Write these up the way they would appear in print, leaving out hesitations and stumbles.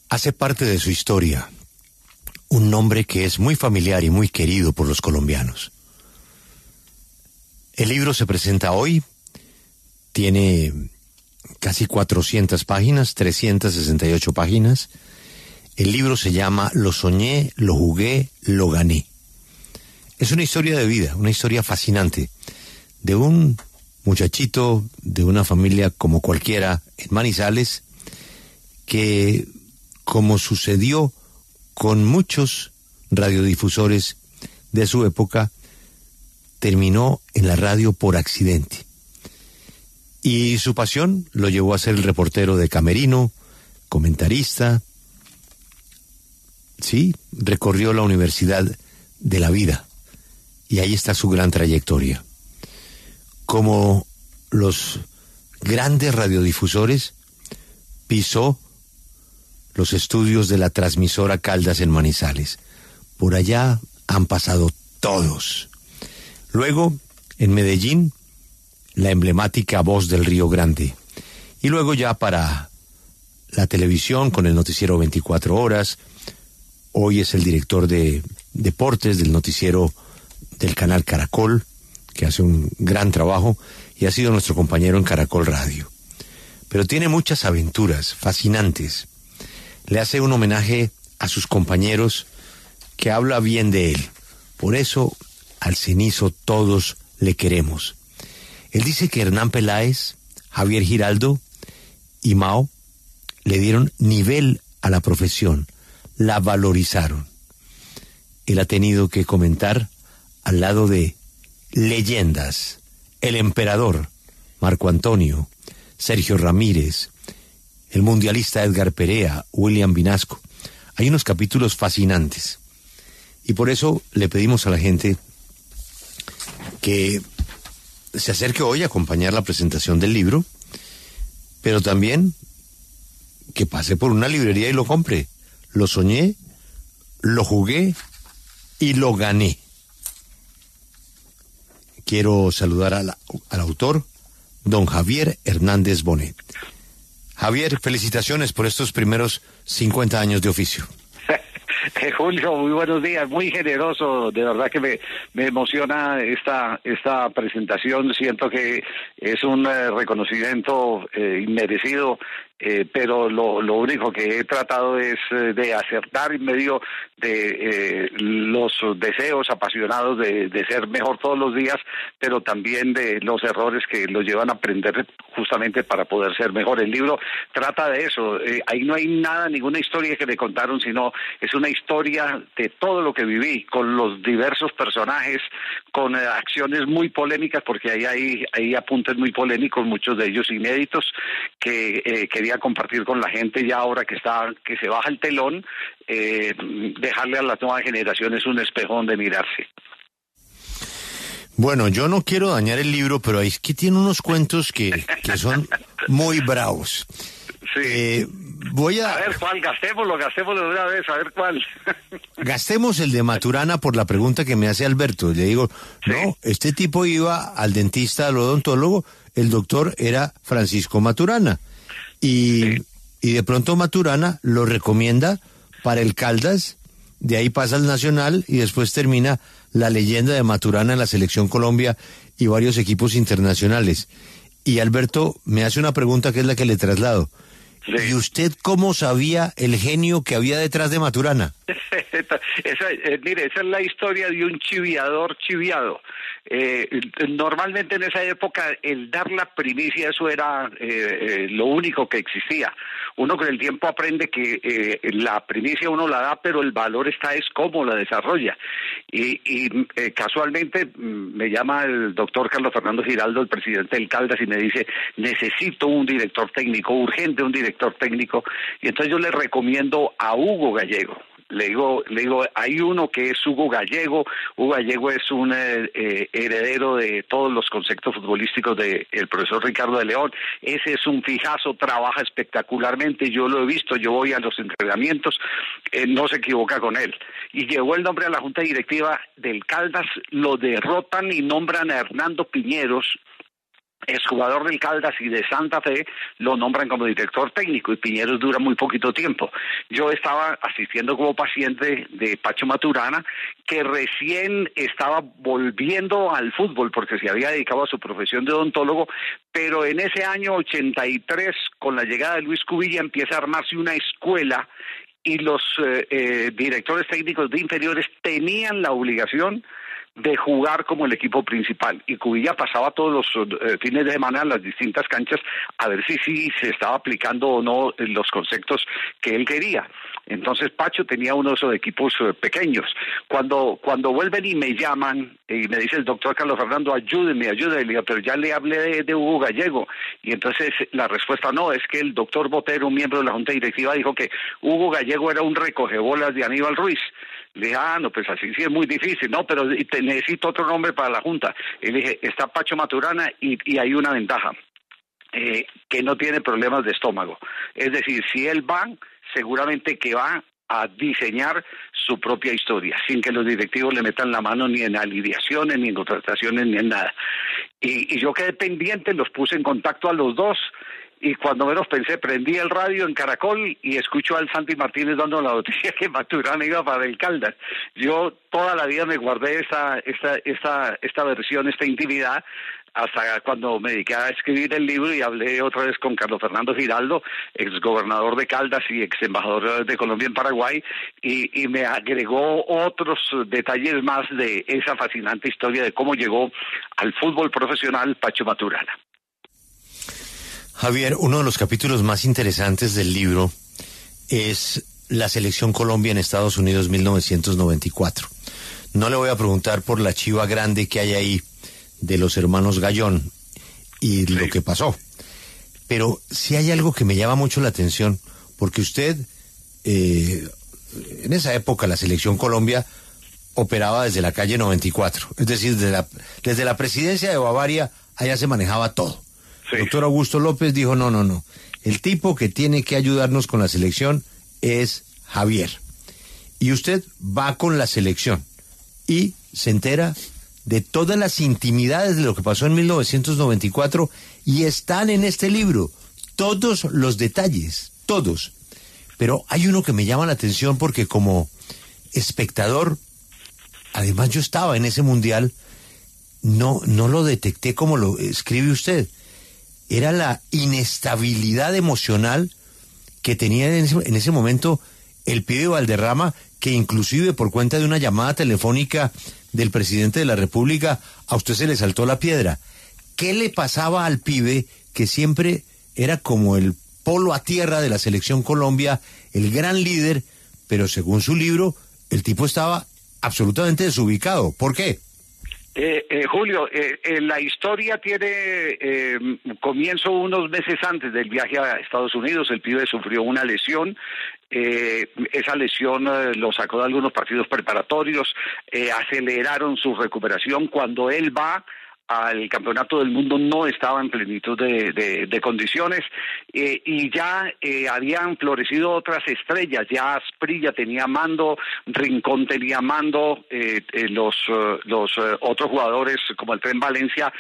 hace parte de su historia un nombre que es muy familiar y muy querido por los colombianos. El libro se presenta hoy, tiene casi 400 páginas, 368 páginas. El libro se llama Lo soñé, lo jugué, lo gané. Es una historia de vida, una historia fascinante, de un muchachito de una familia como cualquiera en Manizales, que, como sucedió con muchos radiodifusores de su época, terminó en la radio por accidente. Y su pasión lo llevó a ser el reportero de camerino, comentarista. Sí, recorrió la universidad de la vida y ahí está su gran trayectoria. Como los grandes radiodifusores, pisó los estudios de la transmisora Caldas en Manizales. Por allá han pasado todos. Luego, en Medellín, la emblemática Voz del Río Grande. Y luego ya para la televisión con el noticiero 24 horas. Hoy es el director de deportes del noticiero del canal Caracol, que hace un gran trabajo y ha sido nuestro compañero en Caracol Radio. Pero tiene muchas aventuras fascinantes. Le hace un homenaje a sus compañeros que habla bien de él. Por eso, al Cenizo todos le queremos. Él dice que Hernán Peláez, Javier Giraldo y Mao le dieron nivel a la profesión, la valorizaron. Él ha tenido que comentar al lado de leyendas, el emperador Marco Antonio, Sergio Ramírez, el mundialista Edgar Perea, William Vinasco. Hay unos capítulos fascinantes. Y por eso le pedimos a la gente que se acerque hoy a acompañar la presentación del libro, pero también que pase por una librería y lo compre. Lo soñé, lo jugué y lo gané. Quiero saludar al autor, don Javier Hernández Bonet. Javier, felicitaciones por estos primeros 50 años de oficio. Julio, muy buenos días, muy generoso, de verdad que me emociona esta presentación, siento que es un reconocimiento inmerecido, pero lo único que he tratado es de acertar en medio de los deseos apasionados de ser mejor todos los días, pero también de los errores que los llevan a aprender justamente para poder ser mejor. El libro trata de eso, ahí no hay nada, ninguna historia que me contaron, sino es una historia de todo lo que viví, con los diversos personajes, con acciones muy polémicas, porque hay apuntes muy polémicos, muchos de ellos inéditos, que quería compartir con la gente ya ahora que se baja el telón, dejarle a las nuevas generaciones un espejo donde mirarse. Bueno, yo no quiero dañar el libro, pero es que tiene unos cuentos que son muy bravos. Sí. Voy a ver cuál, gastémoslo de una vez, a ver cuál. Gastemos el de Maturana por la pregunta que me hace Alberto. Le digo, sí. No, este tipo iba al dentista, al odontólogo, el doctor era Francisco Maturana. Y de pronto Maturana lo recomienda para el Caldas, de ahí pasa al Nacional y después termina la leyenda de Maturana en la Selección Colombia y varios equipos internacionales. Y Alberto me hace una pregunta que es la que le traslado. Sí. ¿Y usted cómo sabía el genio que había detrás de Maturana? Mire, esa es la historia de un chiviador chiviado. Normalmente en esa época el dar la primicia, eso era lo único que existía. Uno con el tiempo aprende que la primicia uno la da, pero el valor es cómo la desarrolla. Y casualmente me llama el doctor Carlos Fernando Giraldo, el presidente del Caldas, y me dice, necesito un director técnico, urgente un director técnico. Y entonces yo le recomiendo a Hugo Gallego. Le digo, hay uno que es Hugo Gallego. Hugo Gallego es un heredero de todos los conceptos futbolísticos del profesor Ricardo de León. Ese es un fijazo, trabaja espectacularmente, yo lo he visto, yo voy a los entrenamientos, no se equivoca con él. Y llegó el nombre a la Junta Directiva del Caldas, lo derrotan y nombran a Hernando Piñeros, exjugador del Caldas y de Santa Fe, lo nombran como director técnico y Piñeros dura muy poquito tiempo. Yo estaba asistiendo como paciente de Pacho Maturana, que recién estaba volviendo al fútbol porque se había dedicado a su profesión de odontólogo, pero en ese año 83, con la llegada de Luis Cubilla, empieza a armarse una escuela y los directores técnicos de inferiores tenían la obligación de jugar como el equipo principal, y Cubilla pasaba todos los fines de semana a las distintas canchas a ver si se estaba aplicando o no los conceptos que él quería. Entonces Pacho tenía uno de esos equipos pequeños. Cuando vuelven y me llaman y me dice el doctor Carlos Fernando, ayúdeme, le digo, pero ya le hablé de Hugo Gallego, y entonces la respuesta no, es que el doctor Botero, un miembro de la Junta Directiva, dijo que Hugo Gallego era un recogebolas de Aníbal Ruiz. Le dije, no, pues así sí es muy difícil, no, pero necesito otro nombre para la Junta. Y le dije, está Pacho Maturana y hay una ventaja, que no tiene problemas de estómago. Es decir, si él va, seguramente que va a diseñar su propia historia, sin que los directivos le metan la mano ni en alineaciones, ni en contrataciones, ni en nada. Y yo quedé pendiente, los puse en contacto a los dos, y cuando menos pensé, prendí el radio en Caracol y escucho al Santi Martínez dando la noticia que Maturana iba para el Caldas. Yo toda la vida me guardé esta versión, esta intimidad, hasta cuando me dediqué a escribir el libro y hablé otra vez con Carlos Fernando Giraldo, exgobernador de Caldas y ex embajador de Colombia en Paraguay, y me agregó otros detalles más de esa fascinante historia de cómo llegó al fútbol profesional Pacho Maturana. Javier, uno de los capítulos más interesantes del libro es la Selección Colombia en Estados Unidos 1994. No le voy a preguntar por la chiva grande que hay ahí de los hermanos Gallón y lo que pasó, pero sí hay algo que me llama mucho la atención, porque usted, en esa época la Selección Colombia operaba desde la calle 94, es decir, desde la presidencia de Bavaria, allá se manejaba todo. Sí. El doctor Augusto López dijo, no, el tipo que tiene que ayudarnos con la selección es Javier. Y usted va con la selección y se entera de todas las intimidades de lo que pasó en 1994 y están en este libro, todos los detalles, todos. Pero hay uno que me llama la atención porque como espectador, además yo estaba en ese mundial, no lo detecté como lo escribe usted. Era la inestabilidad emocional que tenía en ese momento el pibe Valderrama, que inclusive por cuenta de una llamada telefónica del presidente de la República, a usted se le saltó la piedra. ¿Qué le pasaba al pibe que siempre era como el polo a tierra de la Selección Colombia, el gran líder, pero según su libro, el tipo estaba absolutamente desubicado? ¿Por qué? Julio, la historia tiene comienzo unos meses antes del viaje a Estados Unidos. El pibe sufrió una lesión. Esa lesión lo sacó de algunos partidos preparatorios, aceleraron su recuperación. Cuando él va al Campeonato del Mundo no estaba en plenitud de condiciones, y ya habían florecido otras estrellas. Ya Asprilla tenía mando, Rincón tenía mando, los otros jugadores como el Tren Valencia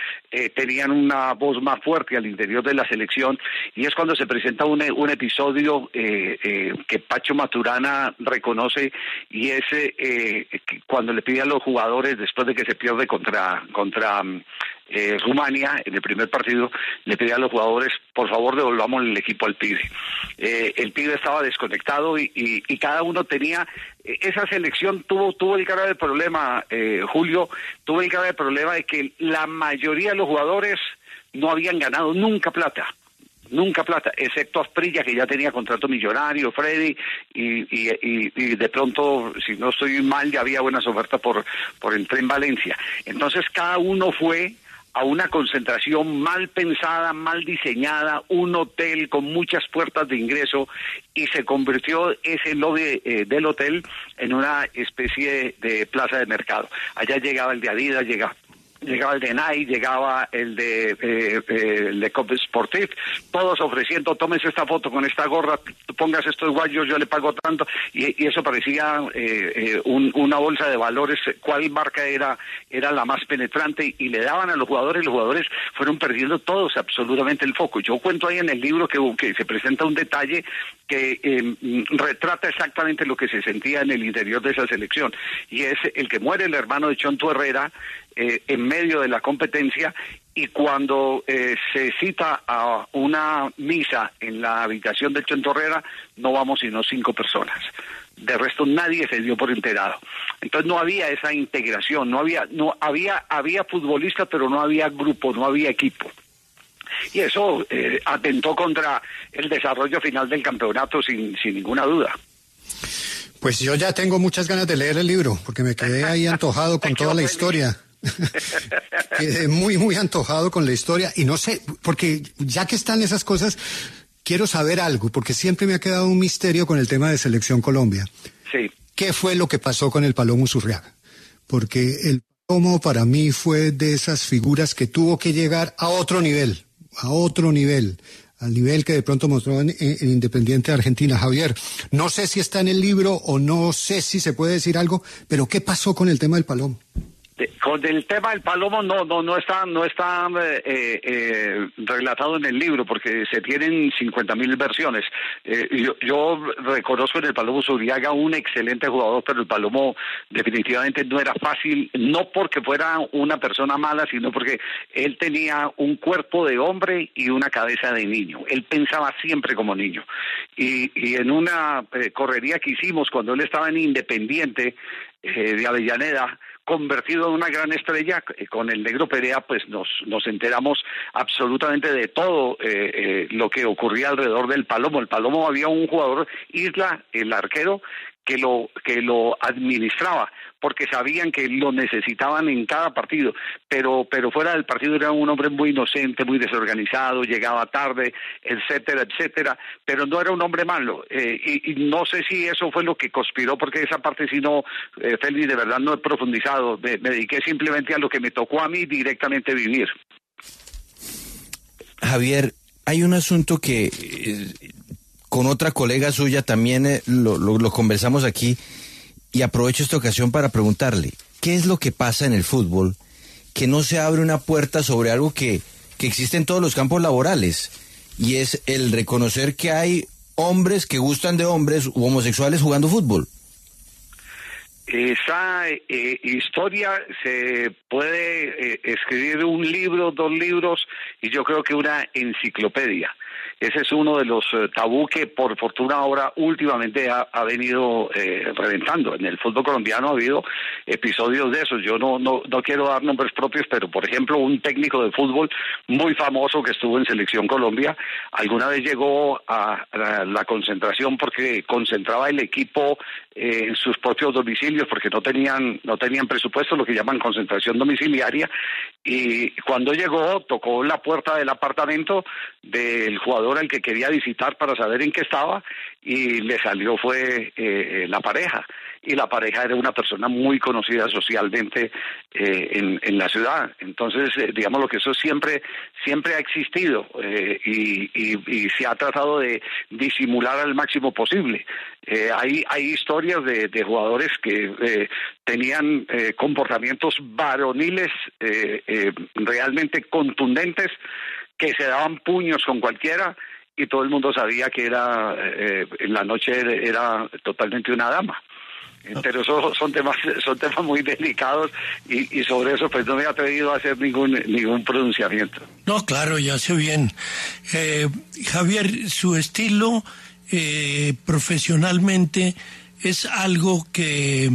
tenían una voz más fuerte al interior de la selección, y es cuando se presenta un episodio que Pacho Maturana reconoce, y es cuando le pide a los jugadores, después de que se pierde contra Rumania en el primer partido, le pedía a los jugadores, por favor devolvamos el equipo al pibe. El pibe estaba desconectado y cada uno tenía, esa selección tuvo el grave problema, Julio, tuvo el grave problema de que la mayoría de los jugadores no habían ganado nunca plata, excepto Asprilla, que ya tenía contrato millonario, Freddy, y de pronto, si no estoy mal, ya había buenas ofertas por el Tren Valencia. Entonces cada uno fue a una concentración mal pensada, mal diseñada, un hotel con muchas puertas de ingreso, y se convirtió ese lobby del hotel en una especie de plaza de mercado. Allá llegaba el de Adidas, llegaba el de Nike, llegaba el de Cop Sportif, todos ofreciendo, tómese esta foto con esta gorra, póngase estos guayos, yo le pago tanto, y eso parecía una bolsa de valores, cuál marca era la más penetrante, y le daban a los jugadores fueron perdiendo todos absolutamente el foco. Yo cuento ahí en el libro que se presenta un detalle que retrata exactamente lo que se sentía en el interior de esa selección, y es el que muere el hermano de Chonto Herrera en medio de la competencia, y cuando se cita a una misa en la habitación del Chonto Herrera, no vamos sino 5 personas. De resto nadie se dio por enterado. Entonces no había esa integración, había futbolistas, pero no había grupo, no había equipo. Y eso atentó contra el desarrollo final del campeonato sin ninguna duda. Pues yo ya tengo muchas ganas de leer el libro, porque me quedé ahí antojado con toda la historia. Quedé muy, muy antojado con la historia, y no sé, porque ya que están esas cosas, quiero saber algo, porque siempre me ha quedado un misterio con el tema de Selección Colombia. Sí. ¿Qué fue lo que pasó con el Palomo Uzurriaga? Porque el Palomo para mí fue de esas figuras que tuvo que llegar a otro nivel, al nivel que de pronto mostró en Independiente de Argentina. Javier, no sé si está en el libro o no sé si se puede decir algo, pero ¿qué pasó con el tema del Palomo? Con el tema del Palomo no está relatado en el libro, porque se tienen 50.000 versiones. Yo reconozco en el Palomo Uzurriaga un excelente jugador, pero el Palomo definitivamente no era fácil, no porque fuera una persona mala, sino porque él tenía un cuerpo de hombre y una cabeza de niño. Él pensaba siempre como niño. Y en una correría que hicimos cuando él estaba en Independiente de Avellaneda, convertido en una gran estrella, con el Negro Perea, pues nos enteramos absolutamente de todo lo que ocurría alrededor del Palomo. El Palomo, había un jugador, Isla, el arquero, que lo administraba, porque sabían que lo necesitaban en cada partido, pero fuera del partido era un hombre muy inocente, muy desorganizado, llegaba tarde, etcétera, pero no era un hombre malo, y no sé si eso fue lo que conspiró, porque esa parte sí no, Félix, de verdad no he profundizado, me dediqué simplemente a lo que me tocó a mí directamente vivir. Javier, hay un asunto que con otra colega suya también lo conversamos aquí, y aprovecho esta ocasión para preguntarle, ¿qué es lo que pasa en el fútbol que no se abre una puerta sobre algo que existe en todos los campos laborales? Y es el reconocer que hay hombres que gustan de hombres u homosexuales jugando fútbol. Esa historia se puede escribir un libro, 2 libros, y yo creo que una enciclopedia. Ese es uno de los tabú que por fortuna ahora últimamente ha venido reventando. En el fútbol colombiano ha habido episodios de esos. Yo no quiero dar nombres propios, pero por ejemplo un técnico de fútbol muy famoso que estuvo en Selección Colombia, alguna vez llegó a la concentración porque concentraba el equipo en sus propios domicilios, porque no tenían presupuesto, lo que llaman concentración domiciliaria, y cuando llegó tocó la puerta del apartamento del jugador al que quería visitar para saber en qué estaba, y le salió fue la pareja, y la pareja era una persona muy conocida socialmente en la ciudad. Entonces, digamos lo que eso siempre ha existido, y se ha tratado de disimular al máximo posible. Hay historias de jugadores que tenían comportamientos varoniles realmente contundentes, que se daban puños con cualquiera, y todo el mundo sabía que en la noche era totalmente una dama. Pero esos son temas muy delicados, y sobre eso pues no me he atrevido a hacer ningún pronunciamiento. No, claro, ya sé bien. Javier, su estilo profesionalmente es algo que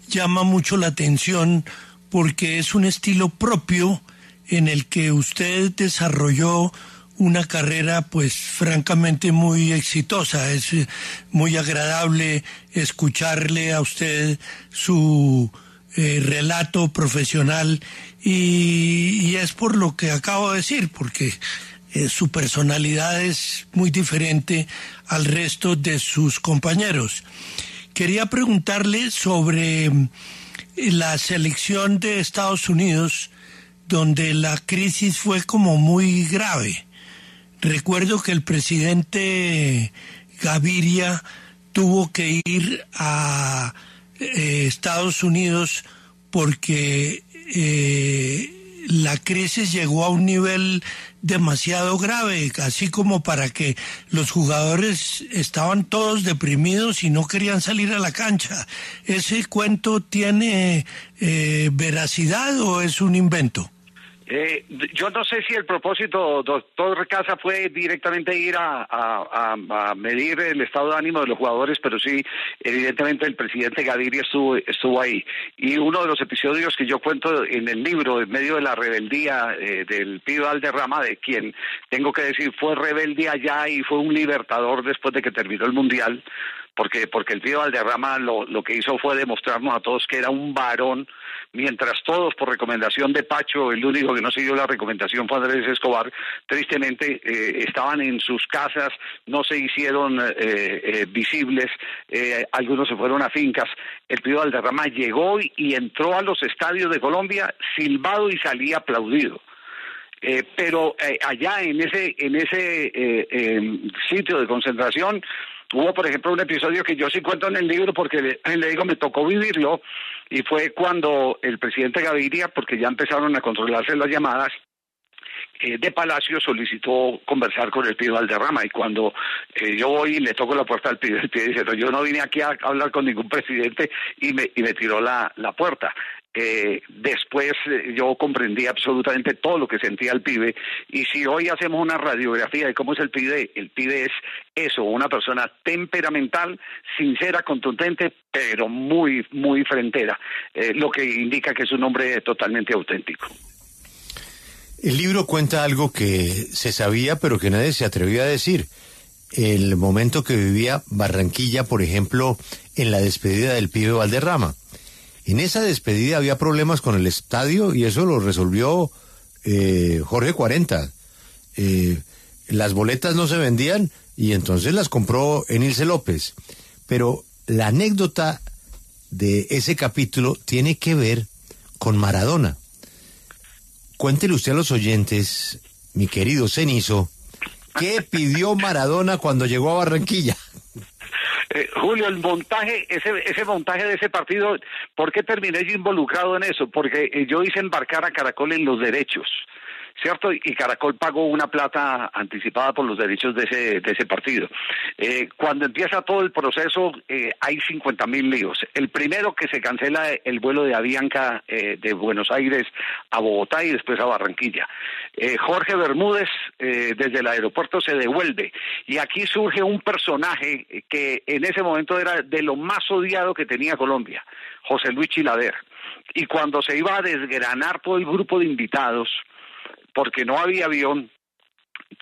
llama mucho la atención, porque es un estilo propio en el que usted desarrolló una carrera pues francamente muy exitosa. Es muy agradable escucharle a usted su relato profesional, y es por lo que acabo de decir, porque su personalidad es muy diferente al resto de sus compañeros. Quería preguntarle sobre la selección de Estados Unidos donde la crisis fue como muy grave. Recuerdo que el presidente Gaviria tuvo que ir a Estados Unidos porque la crisis llegó a un nivel demasiado grave, así como para que los jugadores estaban todos deprimidos y no querían salir a la cancha. ¿Ese cuento tiene veracidad o es un invento? Yo no sé si el propósito, doctor Casa, fue directamente ir a medir el estado de ánimo de los jugadores, pero sí, evidentemente el presidente Gaviria estuvo ahí. Y uno de los episodios que yo cuento en el libro, en medio de la rebeldía del Pío Valderrama, de quien tengo que decir fue rebelde allá y fue un libertador después de que terminó el Mundial, porque el Pío Valderrama lo que hizo fue demostrarnos a todos que era un varón, mientras todos, por recomendación de Pacho, el único que no siguió la recomendación fue Andrés Escobar, tristemente estaban en sus casas, no se hicieron visibles, algunos se fueron a fincas. El Pío Valderrama llegó y entró a los estadios de Colombia silbado y salía aplaudido. Pero allá en ese sitio de concentración hubo, por ejemplo, un episodio que yo sí cuento en el libro porque le digo, me tocó vivirlo, y fue cuando el presidente Gaviria, porque ya empezaron a controlarse las llamadas, de Palacio solicitó conversar con el Pío Valderrama, y cuando yo voy y le toco la puerta al Pío, el Pío dice, no, yo no vine aquí a hablar con ningún presidente, y me tiró la puerta. Después yo comprendí absolutamente todo lo que sentía el pibe, y si hoy hacemos una radiografía de cómo es el pibe es eso, una persona temperamental, sincera, contundente, pero muy, muy frentera, lo que indica que es un hombre totalmente auténtico. El libro cuenta algo que se sabía pero que nadie se atrevía a decir. El momento que vivía Barranquilla, por ejemplo, en la despedida del pibe Valderrama. En esa despedida había problemas con el estadio y eso lo resolvió Jorge 40. Las boletas no se vendían y entonces las compró Enilce López. Pero la anécdota de ese capítulo tiene que ver con Maradona. Cuéntele usted a los oyentes, mi querido Cenizo, ¿qué pidió Maradona cuando llegó a Barranquilla? Julio, el montaje, ese montaje de ese partido, ¿por qué terminé yo involucrado en eso? Porque yo hice embarcar a Caracol en los derechos, ¿cierto? Y Caracol pagó una plata anticipada por los derechos de ese partido. Cuando empieza todo el proceso, hay 50.000 líos. El primero, que se cancela el vuelo de Avianca de Buenos Aires a Bogotá y después a Barranquilla. Jorge Bermúdez desde el aeropuerto se devuelve, y aquí surge un personaje que en ese momento era de lo más odiado que tenía Colombia, José Luis Chilaver. Y cuando se iba a desgranar todo el grupo de invitados, porque no había avión,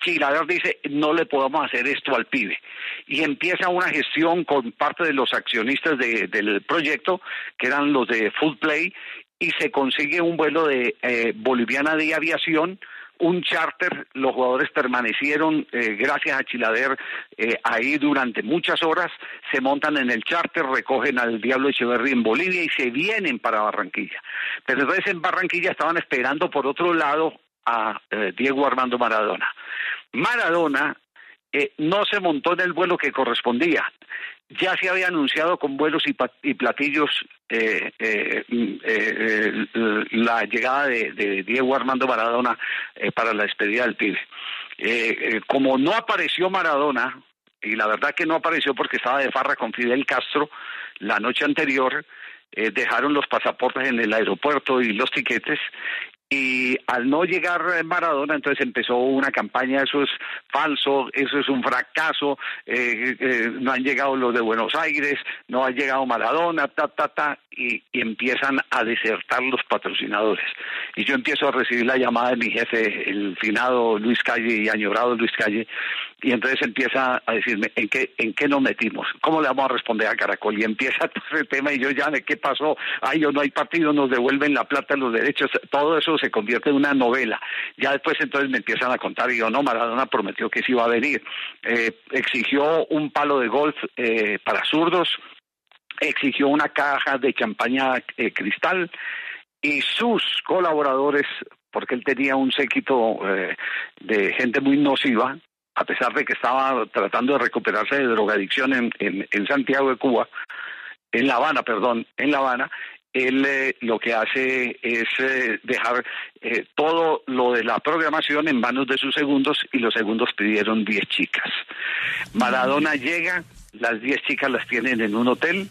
Chilaver dice, no le podemos hacer esto al pibe. Y empieza una gestión con parte de los accionistas del proyecto, que eran los de Food Play, y se consigue un vuelo de Boliviana de Aviación, un charter. Los jugadores permanecieron, gracias a Chilaver, ahí durante muchas horas, se montan en el charter, recogen al Diablo Echeverri en Bolivia y se vienen para Barranquilla. Pero entonces en Barranquilla estaban esperando por otro lado a Diego Armando Maradona. Maradona no se montó en el vuelo que correspondía. Ya se había anunciado con vuelos y platillos la llegada de Diego Armando Maradona para la despedida del pibe. Como no apareció Maradona, y la verdad que no apareció porque estaba de farra con Fidel Castro la noche anterior, dejaron los pasaportes en el aeropuerto y los tiquetes, y al no llegar Maradona, entonces empezó una campaña, eso es falso, eso es un fracaso, no han llegado los de Buenos Aires, no ha llegado Maradona, y empiezan a desertar los patrocinadores. Y yo empiezo a recibir la llamada de mi jefe, el finado Luis Calle y añorado Luis Calle, y entonces empieza a decirme, ¿en qué nos metimos? ¿Cómo le vamos a responder a Caracol? Y empieza todo ese tema, y yo ya, ¿qué pasó? Ay, no hay partido, nos devuelven la plata, los derechos, todo eso se convierte en una novela. Ya después entonces me empiezan a contar, y yo, no, Maradona prometió que sí iba a venir. Exigió un palo de golf para zurdos, exigió una caja de champaña cristal, y sus colaboradores porque él tenía un séquito de gente muy nociva, a pesar de que estaba tratando de recuperarse de drogadicción en Santiago de Cuba, en La Habana, perdón, en La Habana. Él lo que hace es dejar todo lo de la programación en manos de sus segundos, y los segundos pidieron 10 chicas. Maradona llega, las 10 chicas las tienen en un hotel.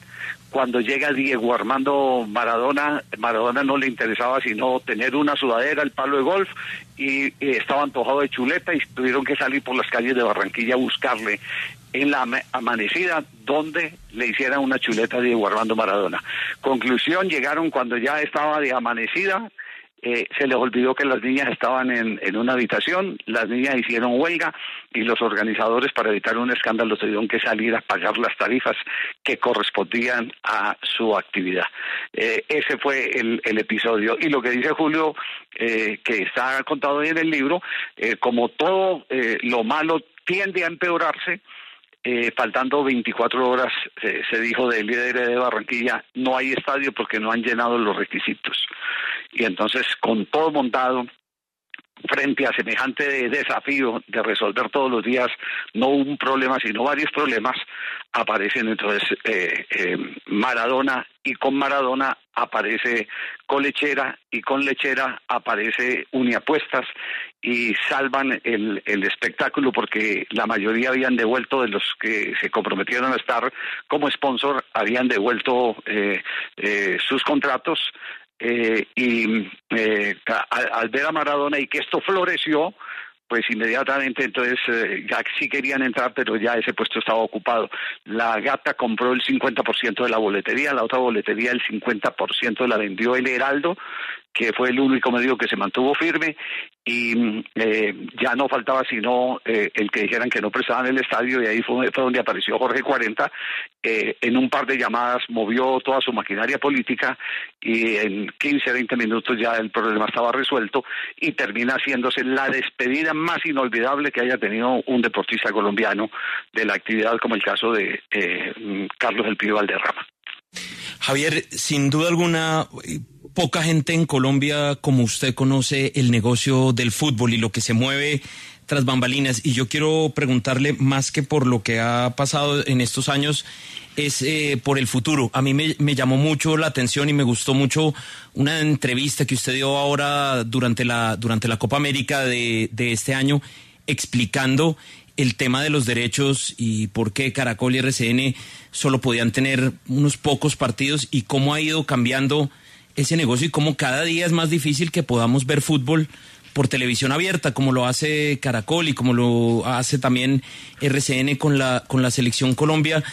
Cuando llega Diego Armando Maradona no le interesaba sino tener una sudadera, el palo de golf, y estaba antojado de chuleta, y tuvieron que salir por las calles de Barranquilla a buscarle en la amanecida donde le hicieran una chuleta a Diego Armando Maradona. Conclusión, llegaron cuando ya estaba de amanecida. Se les olvidó que las niñas estaban en una habitación, las niñas hicieron huelga, y los organizadores, para evitar un escándalo, tuvieron que salir a pagar las tarifas que correspondían a su actividad. Ese fue el episodio. Y lo que dice Julio, que está contado en el libro, como todo lo malo tiende a empeorarse, faltando 24 horas, se dijo del líder de Barranquilla, no hay estadio porque no han llenado los requisitos. Y entonces, con todo montado, frente a semejante desafío de resolver todos los días no un problema sino varios problemas, aparecen entonces Maradona, y con Maradona aparece Colechera, y con Lechera aparece Uniapuestas, y salvan el espectáculo, porque la mayoría habían devuelto, de los que se comprometieron a estar como sponsor, habían devuelto sus contratos. Al ver a Maradona y que esto floreció, pues inmediatamente entonces ya sí querían entrar, pero ya ese puesto estaba ocupado. La Gata compró el 50% de la boletería, la otra boletería el 50% la vendió el Heraldo, que fue el único medio que se mantuvo firme, y ya no faltaba sino el que dijeran que no prestaban el estadio, y ahí fue donde apareció Jorge 40, en un par de llamadas movió toda su maquinaria política, y en 15, 20 minutos ya el problema estaba resuelto, y termina haciéndose la despedida más inolvidable que haya tenido un deportista colombiano de la actividad, como el caso de Carlos El Pío Valderrama. Javier, sin duda alguna, poca gente en Colombia como usted conoce el negocio del fútbol y lo que se mueve tras bambalinas, y yo quiero preguntarle, más que por lo que ha pasado en estos años, es por el futuro. A mí me llamó mucho la atención y me gustó mucho una entrevista que usted dio ahora durante la Copa América de este año, explicando el tema de los derechos y por qué Caracol y RCN solo podían tener unos pocos partidos, y cómo ha ido cambiando ese negocio, y cómo cada día es más difícil que podamos ver fútbol por televisión abierta, como lo hace Caracol y como lo hace también RCN con la Selección Colombia.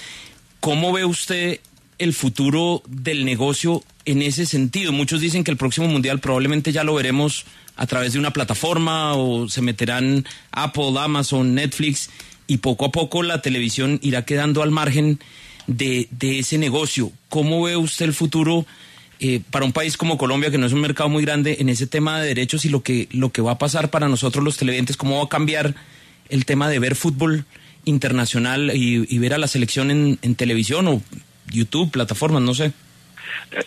¿Cómo ve usted el futuro del negocio en ese sentido? Muchos dicen que el próximo Mundial probablemente ya lo veremos a través de una plataforma, o se meterán Apple, Amazon, Netflix, y poco a poco la televisión irá quedando al margen de ese negocio. ¿Cómo ve usted el futuro para un país como Colombia, que no es un mercado muy grande, en ese tema de derechos, y lo que va a pasar para nosotros los televidentes? ¿Cómo va a cambiar el tema de ver fútbol internacional y ver a la selección en televisión o YouTube, plataformas, no sé?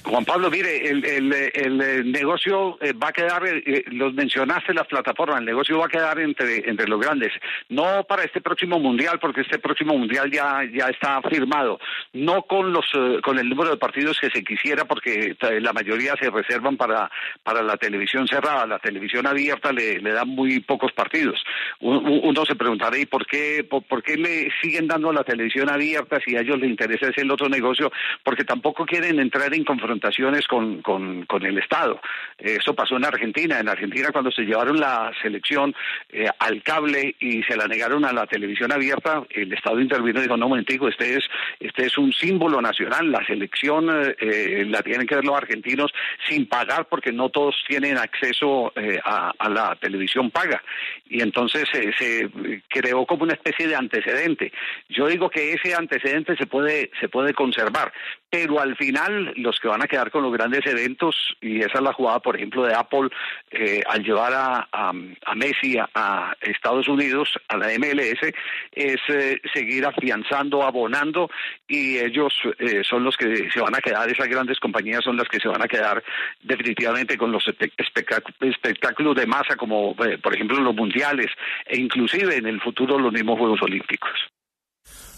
Juan Pablo, mire, el negocio va a quedar, los mencionaste, las plataformas, el negocio va a quedar entre los grandes, no para este próximo mundial, porque este próximo mundial ya está firmado, no con el número de partidos que se quisiera, porque la mayoría se reservan para la televisión cerrada. La televisión abierta le dan muy pocos partidos. Uno se preguntará, ¿y por qué le siguen dando a la televisión abierta si a ellos les interesa ese el otro negocio? Porque tampoco quieren entrar en confrontaciones con el Estado. Eso pasó en Argentina. En Argentina, cuando se llevaron la selección al cable y se la negaron a la televisión abierta, el Estado intervino y dijo, no, momentico, este es un símbolo nacional, la selección la tienen que ver los argentinos sin pagar, porque no todos tienen acceso a la televisión paga. Y entonces se creó como una especie de antecedente. Yo digo que ese antecedente se puede conservar, pero al final los que van a quedar con los grandes eventos, y esa es la jugada, por ejemplo, de Apple al llevar a Messi a Estados Unidos, a la MLS, es seguir afianzando, abonando, y ellos son los que se van a quedar, esas grandes compañías son las que se van a quedar definitivamente con los espectáculos de masa, como por ejemplo los mundiales, e inclusive en el futuro los mismos Juegos Olímpicos.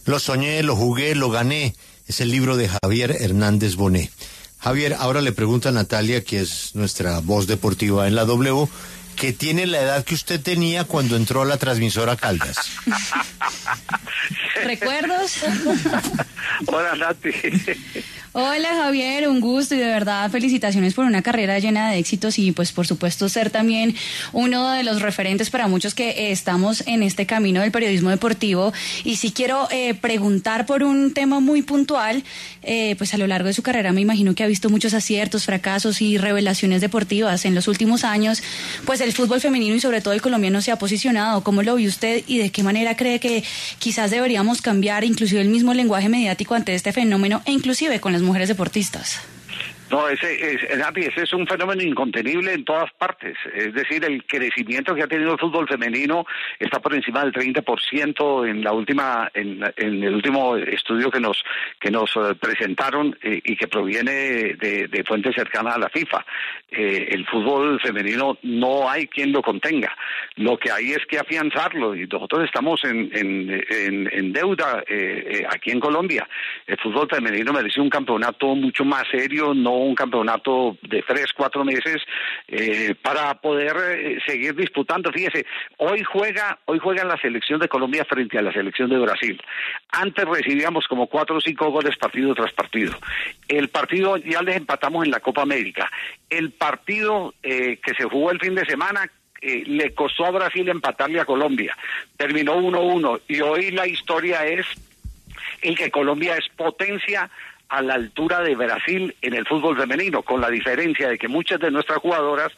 Lo soñé, lo jugué, lo gané. Es el libro de Javier Hernández Bonet. Javier, ahora le pregunta a Natalia, que es nuestra voz deportiva en la W, que tiene la edad que usted tenía cuando entró a la transmisora Caldas. ¿Recuerdos? Hola, Nati. Hola, Javier, un gusto y de verdad felicitaciones por una carrera llena de éxitos y pues por supuesto ser también uno de los referentes para muchos que estamos en este camino del periodismo deportivo. Y sí quiero preguntar por un tema muy puntual, pues a lo largo de su carrera me imagino que ha visto muchos aciertos, fracasos y revelaciones deportivas. En los últimos años, pues el fútbol femenino y sobre todo el colombiano se ha posicionado. ¿Cómo lo vio usted y de qué manera cree que quizás deberíamos cambiar inclusive el mismo lenguaje mediático ante este fenómeno e inclusive con las mujeres deportistas? No, ese es un fenómeno incontenible en todas partes. Es decir, el crecimiento que ha tenido el fútbol femenino está por encima del 30% en el último estudio que nos presentaron y que proviene de fuentes cercanas a la FIFA. El fútbol femenino no hay quien lo contenga. Lo que hay es que afianzarlo, y nosotros estamos en deuda aquí en Colombia. El fútbol femenino merece un campeonato mucho más serio, no un campeonato de 3-4 meses para poder seguir disputando. Fíjese, hoy juega la selección de Colombia frente a la selección de Brasil. Antes recibíamos como 4 o 5 goles partido tras partido. El partido ya les empatamos en la Copa América. El partido que se jugó el fin de semana le costó a Brasil empatarle a Colombia. Terminó 1-1 y hoy la historia es el que Colombia es potencia a la altura de Brasil en el fútbol femenino, con la diferencia de que muchas de nuestras jugadoras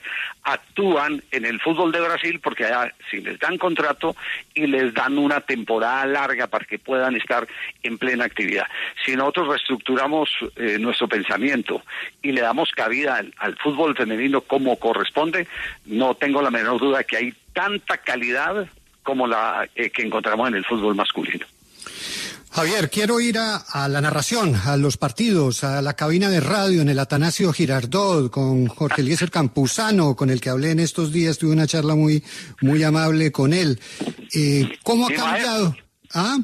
actúan en el fútbol de Brasil porque allá sí les dan contrato y les dan una temporada larga para que puedan estar en plena actividad. Si nosotros reestructuramos nuestro pensamiento y le damos cabida al fútbol femenino como corresponde, no tengo la menor duda que hay tanta calidad como la que encontramos en el fútbol masculino. Javier, quiero ir a la narración, a los partidos, a la cabina de radio en el Atanasio Girardot, con Jorge Eliezer Campuzano, con el que hablé en estos días, tuve una charla muy amable con él. ¿Cómo ha cambiado? ¿Ah?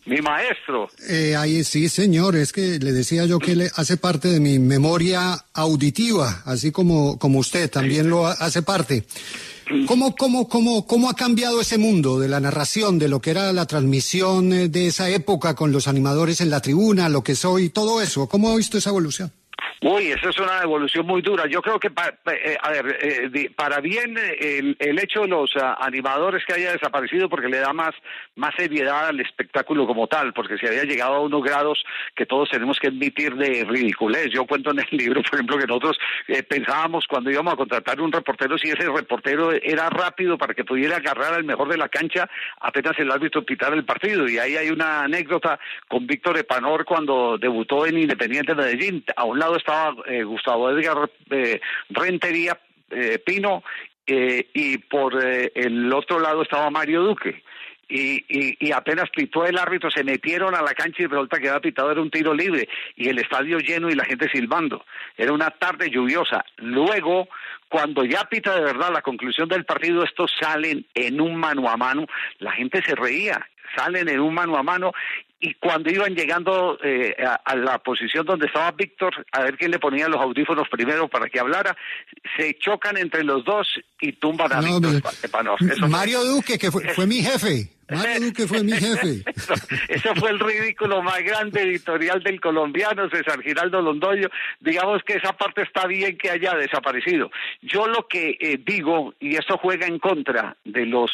Mi maestro. Ahí sí, señor, es que le decía yo que él hace parte de mi memoria auditiva, así como usted también lo hace parte. ¿Cómo ha cambiado ese mundo de la narración, de lo que era la transmisión de esa época con los animadores en la tribuna, lo que soy, todo eso? ¿Cómo ha visto esa evolución? Uy, esa es una evolución muy dura. Yo creo que, para bien el hecho de los animadores que haya desaparecido, porque le da más seriedad al espectáculo como tal, porque se había llegado a unos grados que todos tenemos que admitir de ridiculez. Yo cuento en el libro, por ejemplo, que nosotros pensábamos cuando íbamos a contratar un reportero, si ese reportero era rápido para que pudiera agarrar al mejor de la cancha apenas el árbitro pitara el partido. Y ahí hay una anécdota con Víctor Epanor cuando debutó en Independiente Medellín. A un lado estaba Gustavo Edgar Rentería Pino y por el otro lado estaba Mario Duque. Y apenas pitó el árbitro, se metieron a la cancha y resulta que había pitado, era un tiro libre y el estadio lleno y la gente silbando. Era una tarde lluviosa. Luego, cuando ya pita de verdad la conclusión del partido, estos salen en un mano a mano, la gente se reía, salen en un mano a mano. Y cuando iban llegando a la posición donde estaba Víctor, a ver quién le ponía los audífonos primero para que hablara, se chocan entre los dos y tumban a Víctor Epanor. Mario Duque, que fue mi jefe. Mario Duque fue mi jefe. Eso fue el ridículo más grande editorial del colombiano, César Giraldo Londoño. Digamos que esa parte está bien que haya desaparecido. Yo lo que digo, y esto juega en contra de los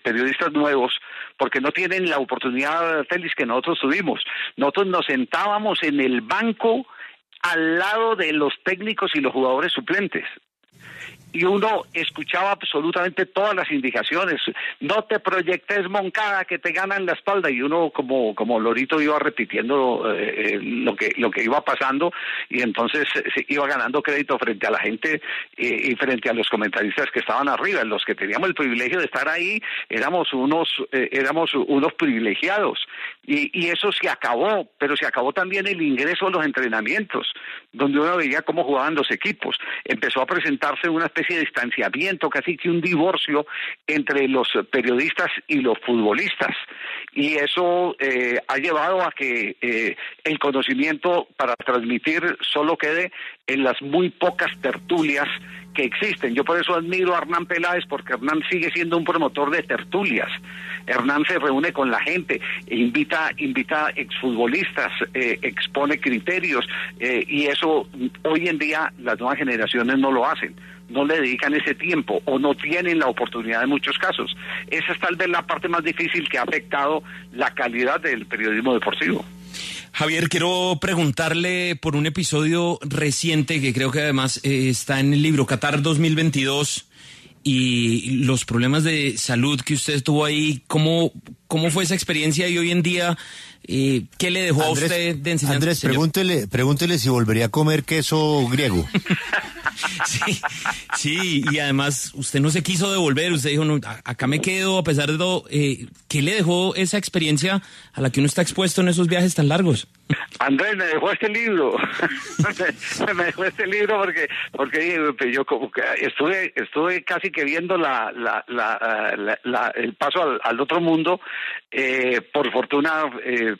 periodistas nuevos, porque no tienen la oportunidad, Félix, que nosotros tuvimos. Nosotros nos sentábamos en el banco al lado de los técnicos y los jugadores suplentes. y uno escuchaba absolutamente todas las indicaciones. No te proyectes, Moncada, que te ganan la espalda, y uno como lorito iba repitiendo lo que iba pasando, y entonces se iba ganando crédito frente a la gente y frente a los comentaristas que estaban arriba. Los que teníamos el privilegio de estar ahí éramos unos privilegiados, y eso se acabó, pero se acabó también el ingreso a los entrenamientos, donde uno veía cómo jugaban los equipos. Empezó a presentarse una especie de distanciamiento, casi que un divorcio entre los periodistas y los futbolistas, y eso ha llevado a que el conocimiento para transmitir solo quede en las muy pocas tertulias que existen. Yo por eso admiro a Hernán Peláez, porque Hernán sigue siendo un promotor de tertulias. Hernán se reúne con la gente, invita exfutbolistas, expone criterios, y eso hoy en día las nuevas generaciones no lo hacen, no le dedican ese tiempo o no tienen la oportunidad en muchos casos. Esa es tal vez la parte más difícil que ha afectado la calidad del periodismo deportivo. Javier, quiero preguntarle por un episodio reciente que creo que además está en el libro, Qatar 2022, y los problemas de salud que usted tuvo ahí. ¿Cómo fue esa experiencia y hoy en día qué le dejó Andrés, a usted de enseñanza? Andrés, pregúntele si volvería a comer queso griego. Sí, y además usted no se quiso devolver, usted dijo, no, acá me quedo a pesar de todo. ¿Qué le dejó esa experiencia a la que uno está expuesto en esos viajes tan largos? Andrés, me dejó este libro. me dejó este libro porque yo como que estuve casi que viendo el paso al otro mundo. Por fortuna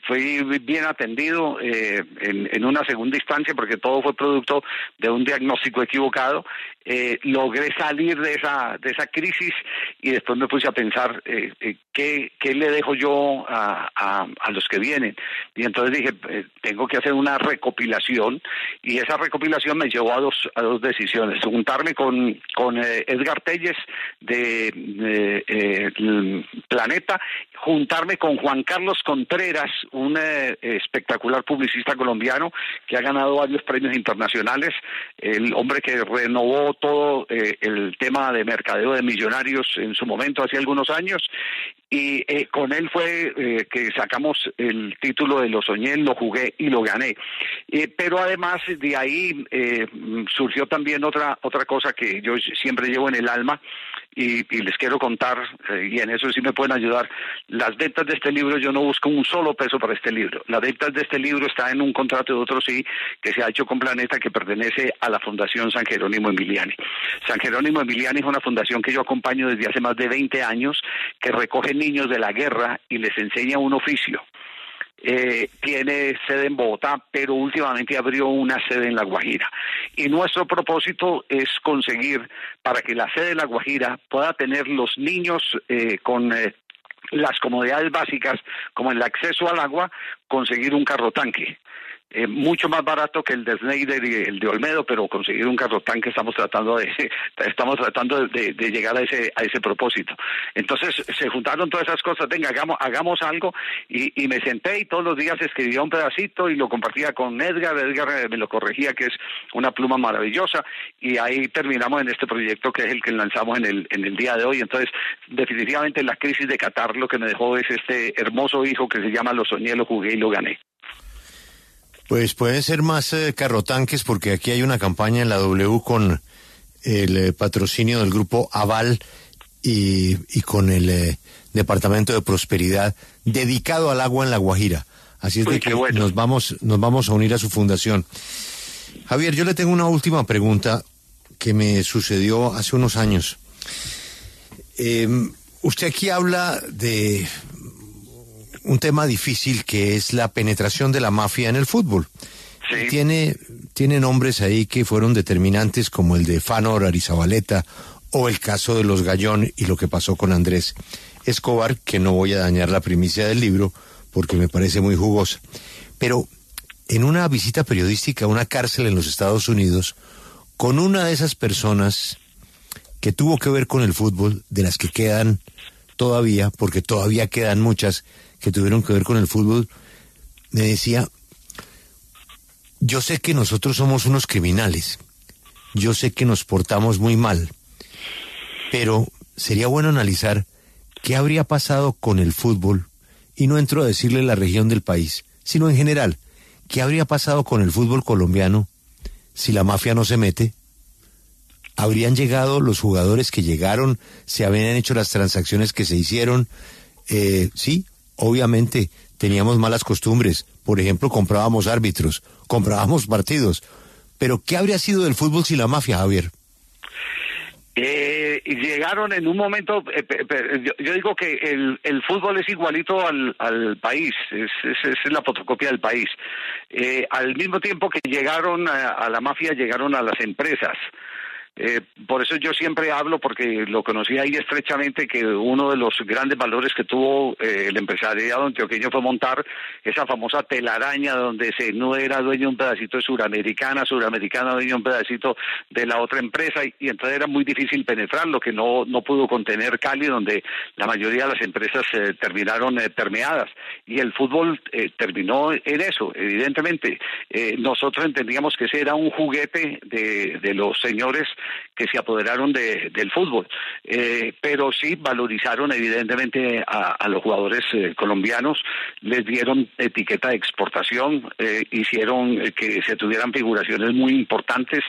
fui bien atendido en una segunda instancia, porque todo fue producto de un diagnóstico equivocado. Logré salir de esa crisis, y después me puse a pensar qué le dejo yo a los que vienen, y entonces dije, tengo que hacer una recopilación, y esa recopilación me llevó a dos decisiones: juntarme con Edgar Telles de Planeta, juntarme con Juan Carlos Contreras, un espectacular publicista colombiano que ha ganado varios premios internacionales, el hombre que renovó todo el tema de mercadeo de millonarios en su momento, hace algunos años, y con él fue que sacamos el título de Lo Soñé, Lo Jugué y Lo Gané. Pero además de ahí surgió también otra cosa que yo siempre llevo en el alma, y les quiero contar, y en eso sí me pueden ayudar. Las ventas de este libro, yo no busco un solo peso para este libro. Las ventas de este libro está en un contrato de otro sí, que se ha hecho con Planeta, que pertenece a la Fundación San Jerónimo Emiliani. San Jerónimo Emiliani es una fundación que yo acompaño desde hace más de 20 años, que recoge niños de la guerra y les enseña un oficio. Tiene sede en Bogotá, pero últimamente abrió una sede en La Guajira, y nuestro propósito es conseguir para que la sede de La Guajira pueda tener los niños con las comodidades básicas, como el acceso al agua, conseguir un carro tanque. Mucho más barato que el de Schneider y el de Olmedo, pero conseguir un carro tanque estamos tratando de llegar a ese propósito. Entonces se juntaron todas esas cosas. Venga, hagamos algo, y me senté y todos los días escribía un pedacito y lo compartía con Edgar me lo corregía, que es una pluma maravillosa, y ahí terminamos en este proyecto que es el que lanzamos en el día de hoy. Entonces, definitivamente la crisis de Qatar lo que me dejó es este hermoso hijo que se llama Lo Soñé, Lo Jugué y Lo Gané. Pues pueden ser más carrotanques, porque aquí hay una campaña en la W con el patrocinio del grupo Aval y con el Departamento de Prosperidad dedicado al agua en La Guajira. Así es de que bueno, nos vamos a unir a su fundación. Javier, yo le tengo una última pregunta que me sucedió hace unos años. Usted aquí habla de un tema difícil, que es la penetración de la mafia en el fútbol. Sí. Tiene nombres ahí que fueron determinantes, como el de Fanor Arizabaleta, o el caso de los Gallón y lo que pasó con Andrés Escobar, que no voy a dañar la primicia del libro porque me parece muy jugosa. Pero en una visita periodística a una cárcel en los Estados Unidos, con una de esas personas que tuvo que ver con el fútbol, de las que quedan todavía, porque todavía quedan muchas que tuvieron que ver con el fútbol, me decía: yo sé que nosotros somos unos criminales, yo sé que nos portamos muy mal, Pero sería bueno analizar qué habría pasado con el fútbol, y no entro a decirle la región del país, sino en general, qué habría pasado con el fútbol colombiano si la mafia no se mete. ¿Habrían llegado los jugadores que llegaron? ¿Se habrían hecho las transacciones que se hicieron? Sí, obviamente teníamos malas costumbres. Por ejemplo, comprábamos árbitros, comprábamos partidos. Pero ¿qué habría sido del fútbol sin la mafia, Javier? Llegaron en un momento, yo digo que el fútbol es igualito al país, es la fotocopia del país. Al mismo tiempo que llegaron a la mafia, llegaron a las empresas. Por eso yo siempre hablo, porque lo conocí ahí estrechamente, que uno de los grandes valores que tuvo el empresariado antioqueño fue montar esa famosa telaraña donde no era dueño de un pedacito de Suramericana dueño de un pedacito de la otra empresa, y entonces era muy difícil penetrar, lo que no pudo contener Cali, donde la mayoría de las empresas terminaron permeadas, y el fútbol terminó en eso, evidentemente. Nosotros entendíamos que ese era un juguete de los señores que se apoderaron del fútbol, pero sí valorizaron evidentemente a los jugadores colombianos, les dieron etiqueta de exportación, hicieron que se tuvieran figuraciones muy importantes,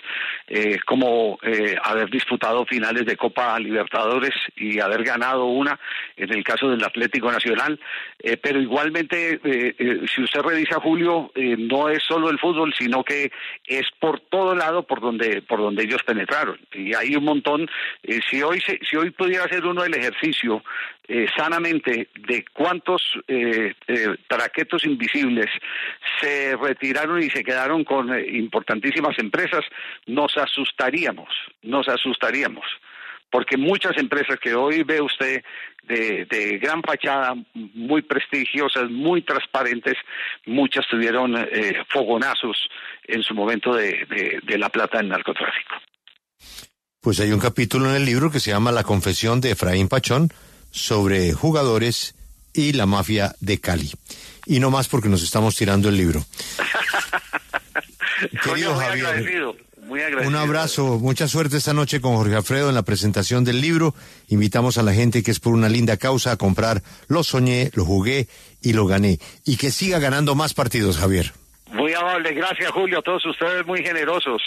como haber disputado finales de Copa Libertadores y haber ganado una, en el caso del Atlético Nacional, pero igualmente, si usted revisa, Julio, no es solo el fútbol, sino que es por todo lado por donde ellos penetraron. Y hay un montón. Si hoy pudiera hacer uno el ejercicio sanamente de cuántos traquetos invisibles se retiraron y se quedaron con importantísimas empresas, nos asustaríamos, porque muchas empresas que hoy ve usted de gran fachada, muy prestigiosas, muy transparentes, muchas tuvieron fogonazos en su momento de la plata del narcotráfico. Pues hay un capítulo en el libro que se llama La confesión de Efraín Pachón sobre jugadores y la mafia de Cali. Y no más, porque nos estamos tirando el libro. Querido Javier, muy agradecido. Un abrazo, mucha suerte esta noche con Jorge Alfredo en la presentación del libro. Invitamos a la gente que es por una linda causa a comprar Lo Soñé, Lo Jugué y Lo Gané. Y que siga ganando más partidos, Javier. Muy amable, gracias, Julio, a todos ustedes muy generosos.